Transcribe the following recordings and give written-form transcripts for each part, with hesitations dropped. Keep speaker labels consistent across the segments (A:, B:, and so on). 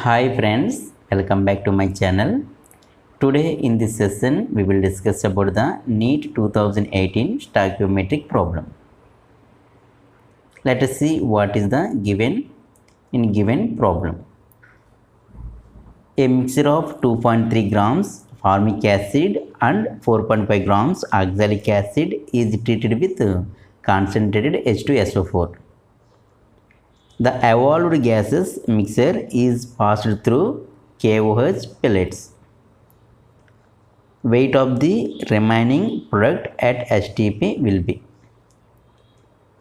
A: Hi friends, welcome back to my channel. Today in this session we will discuss about the NEET 2018 stoichiometric problem. Let us see what is the given problem. A mixture of 2.3 grams formic acid and 4.5 grams oxalic acid is treated with concentrated H2SO4. The evolved gases mixture is passed through KOH pellets. Weight of the remaining product at HTP will be.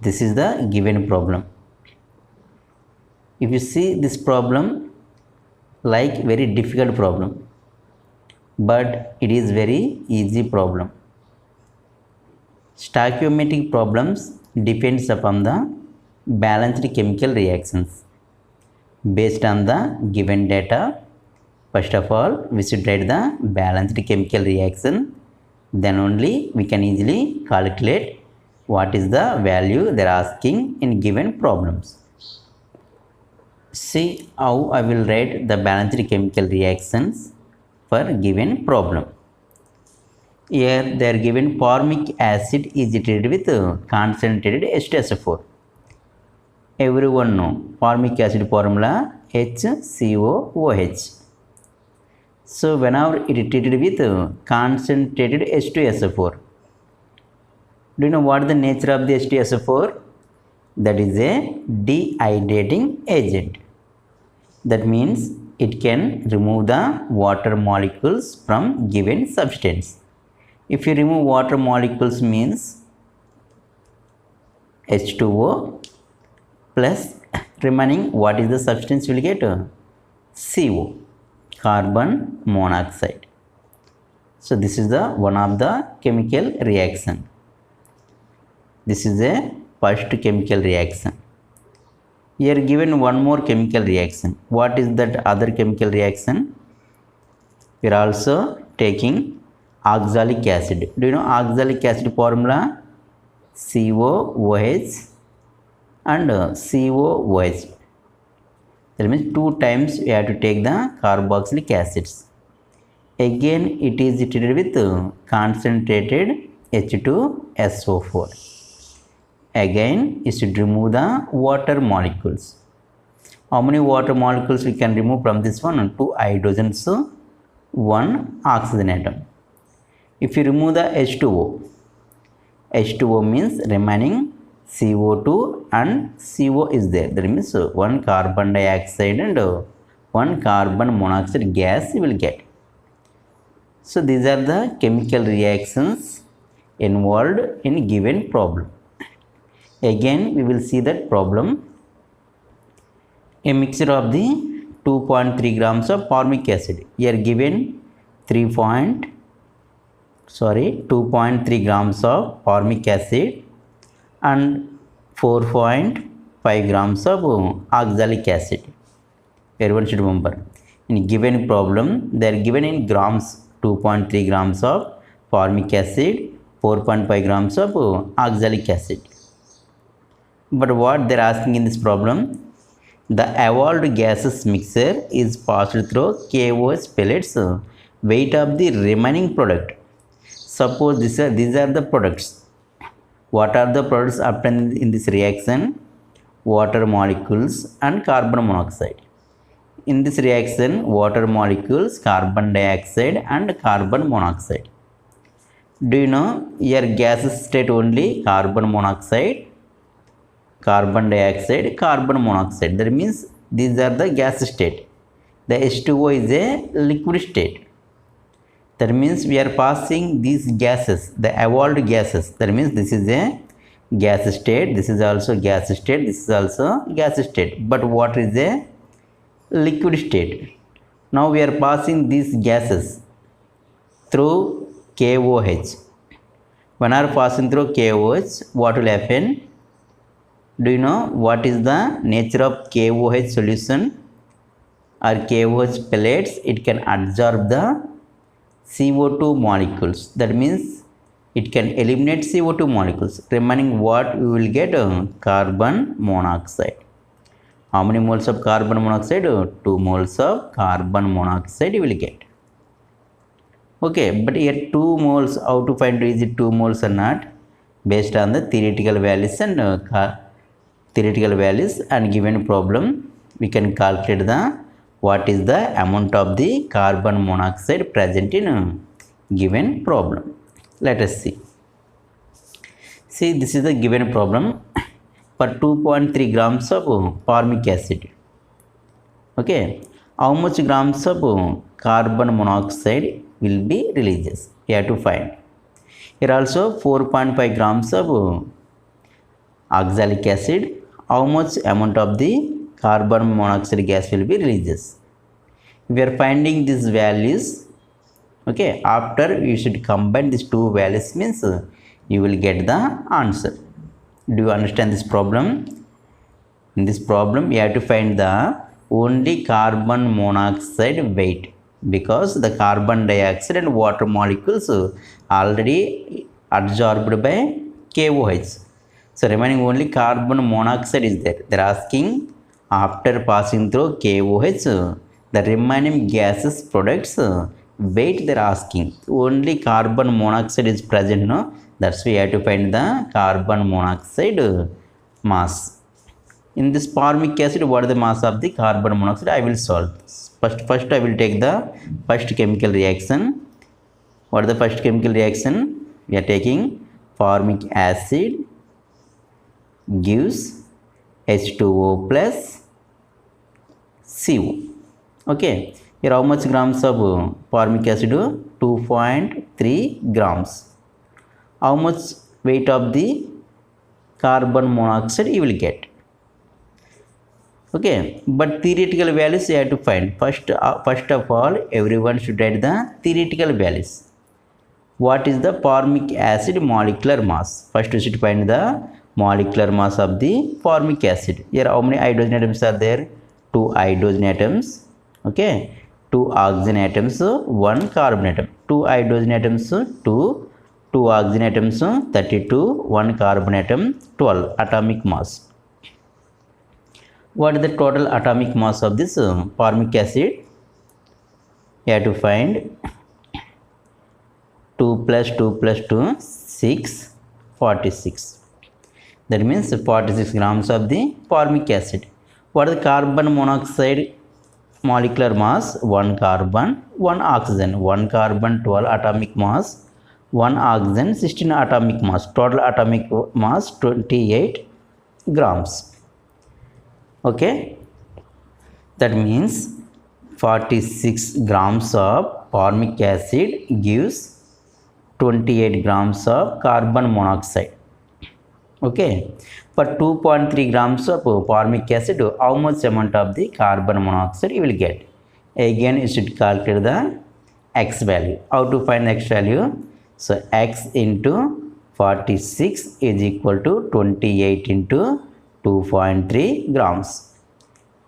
A: This is the given problem. If you see this problem like very difficult problem, but it is very easy problem. Stoichiometric problems depends upon the balanced chemical reactions. Based on the given data, first of all we should write the balanced chemical reaction, then only we can easily calculate what is the value they are asking in given problems. See how I will write the balanced chemical reactions for given problem. Here they are given formic acid is treated with concentrated H2SO4. Everyone know formic acid formula HCOOH. So whenever it is treated with concentrated H2SO4, do you know what is the nature of the H2SO4? That is a dehydrating agent. That means it can remove the water molecules from given substance. If you remove water molecules means H2O plus remaining what is the substance you will get? CO, carbon monoxide. So this is the one of the chemical reaction. This is a first chemical reaction. Here given one more chemical reaction. What is that other chemical reaction? We are also taking oxalic acid. Do you know oxalic acid formula? COOH and COOH. That means 2 times we have to take the carboxylic acids. Again it is treated with concentrated H2SO4. Again you should remove the water molecules. How many water molecules we can remove from this one? 2 hydrogens, 1 oxygen atom. If you remove the H2O, H2O means remaining CO2 and CO is there. That means 1 carbon dioxide and 1 carbon monoxide gas you will get. So these are the chemical reactions involved in given problem. Again we will see that problem. A mixture of the 2.3 grams of formic acid. Here given 2.3 grams of formic acid and 4.5 grams of oxalic acid. Everyone should remember, in given problem they are given in grams. 2.3 grams of formic acid, 4.5 grams of oxalic acid. But what they are asking in this problem, the evolved gases mixture is passed through KOH pellets. Weight of the remaining product. Suppose these are the products. What are the products obtained in this reaction? Water molecules and carbon monoxide. In this reaction, water molecules, carbon dioxide and carbon monoxide. Do you know here gases state only carbon monoxide, carbon dioxide, carbon monoxide. That means these are the gas state. The H2O is a liquid state. That means we are passing these gases, the evolved gases. That means this is a gas state, this is also gas state, this is also gas state. But water is a liquid state. Now we are passing these gases through KOH. When are passing through KOH, what will happen? Do you know what is the nature of KOH solution or KOH pellets? It can absorb the CO2 molecules. That means it can eliminate CO2 molecules. Remaining what we will get? Carbon monoxide. how many moles of carbon monoxide? 2 moles of carbon monoxide you will get. Okay, but here 2 moles, how to find is it 2 moles or not? Based on the theoretical values and given problem, we can calculate the what is the amount of the carbon monoxide present in given problem. Let us see. See, this is the given problem for 2.3 grams of formic acid. Okay, how much grams of carbon monoxide will be releases? You have to find. Here also 4.5 grams of oxalic acid. How much amount of the carbon monoxide gas will be releases? We are finding these values. Okay, after you should combine these two values, means you will get the answer. Do you understand this problem? In this problem you have to find the only carbon monoxide weight, because the carbon dioxide and water molecules already absorbed by KOH. So remaining only carbon monoxide is there. They are asking after passing through KOH, the remaining gases products weight they are asking. Only carbon monoxide is present, no? That's why you have to find the carbon monoxide mass. In this formic acid, what is the mass of the carbon monoxide? I will solve this. First I will take the first chemical reaction. What is the first chemical reaction? We are taking formic acid gives H2O plus CO. Okay, here how much grams of formic acid? 2.3 grams. How much weight of the carbon monoxide you will get? Okay, but theoretical values you have to find. First of all, everyone should write the theoretical values. What is the formic acid molecular mass? First you should find the molecular mass of the formic acid. Here how many hydrogen atoms are there? 2 hydrogen atoms. Okay, 2 oxygen atoms, 1 carbon atom. 2 hydrogen atoms, 2 oxygen atoms, 32, 1 carbon atom, 12 atomic mass. What is the total atomic mass of this formic acid? You have to find 2 plus 2 plus 2, 6, 46. That means 46 grams of the formic acid. What is the carbon monoxide molecular mass? 1 carbon, 1 oxygen. 1 carbon, 12 atomic mass. 1 oxygen, 16 atomic mass. Total atomic mass 28 grams. Okay, that means 46 grams of formic acid gives 28 grams of carbon monoxide. Okay, for 2.3 grams of formic acid, how much amount of the carbon monoxide you will get? Again you should calculate the x value. How to find x value? So x into 46 is equal to 28 into 2.3 grams.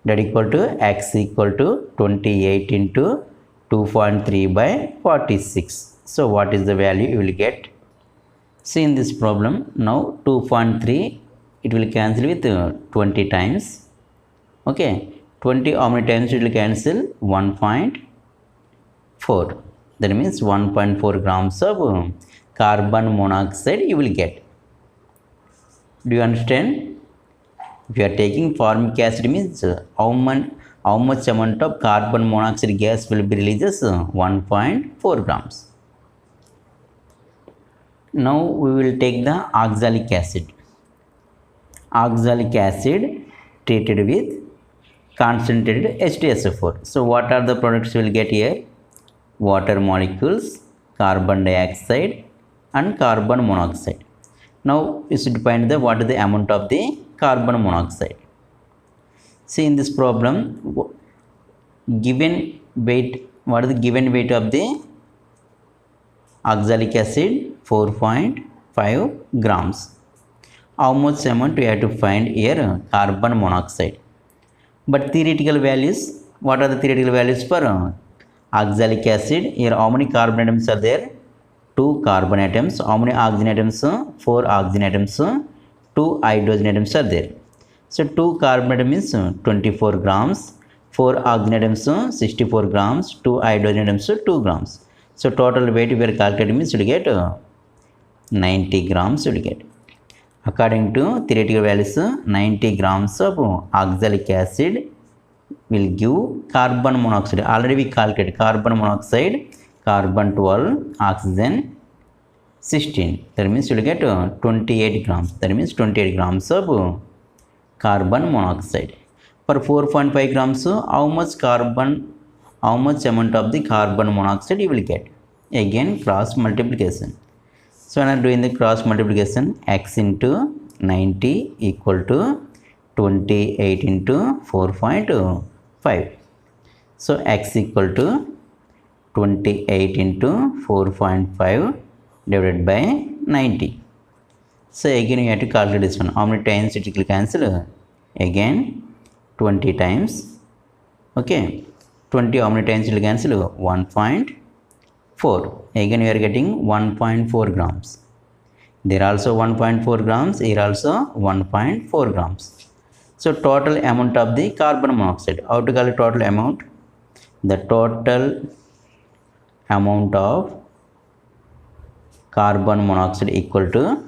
A: That equal to x equal to 28 into 2.3 by 46. So what is the value you will get? See in this problem, now 2.3 it will cancel with 20 times. Okay, 20 how many times it will cancel? 1.4. That means 1.4 grams of carbon monoxide you will get. Do you understand? If you are taking formic acid, means how much amount of carbon monoxide gas will be released? 1.4 grams. Now we will take the oxalic acid. Oxalic acid treated with concentrated H2SO4. So what are the products you will get here? Water molecules, carbon dioxide and carbon monoxide. Now you should find the what is the amount of the carbon monoxide. See in this problem, given weight, what is the given weight of the oxalic acid? 4.5 grams. How much amount we have to find here? Carbon monoxide. But theoretical values, what are the theoretical values for oxalic acid? Here how many carbon atoms are there? 2 carbon atoms. How many oxygen atoms? 4 oxygen atoms. 2 hydrogen atoms are there. So 2 carbonate means 24 grams, 4 oxygen atoms 64 grams, 2 hydrogen atoms 2 grams. So total weight we are calculating means you will get 90 grams you will get. According to theoretical values, 90 grams of oxalic acid will give carbon monoxide. Already we calculated carbon monoxide, carbon 12, oxygen 16. That means you will get 28 grams. That means 28 grams of carbon monoxide. For 4.5 grams, how much amount of the carbon monoxide you will get? Again, cross multiplication. So when I am doing the cross multiplication, x into 90 equal to 28 into 4.5. So x equal to 28 into 4.5 divided by 90. So again you have to calculate this one. How many times it will cancel? Again 20 times. Okay. 20 how many times it will cancel? 1.4. Again we are getting 1.4 grams. There also 1.4 grams. Here also 1.4 grams. So total amount of the carbon monoxide. How to calculate total amount? The total amount of carbon monoxide equal to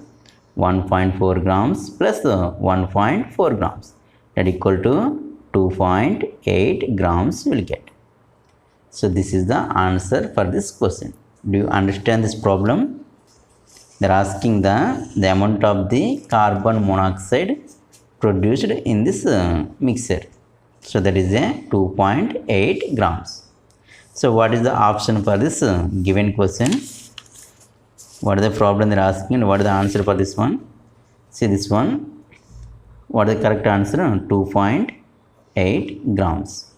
A: 1.4 grams plus 1.4 grams, that equal to 2.8 grams you will get. So this is the answer for this question. Do you understand this problem? They are asking the amount of the carbon monoxide produced in this mixture. So that is a 2.8 grams. So what is the option for this given question? What is the problem they are asking and what is the answer for this one? See this one. What is the correct answer? 2.8 grams.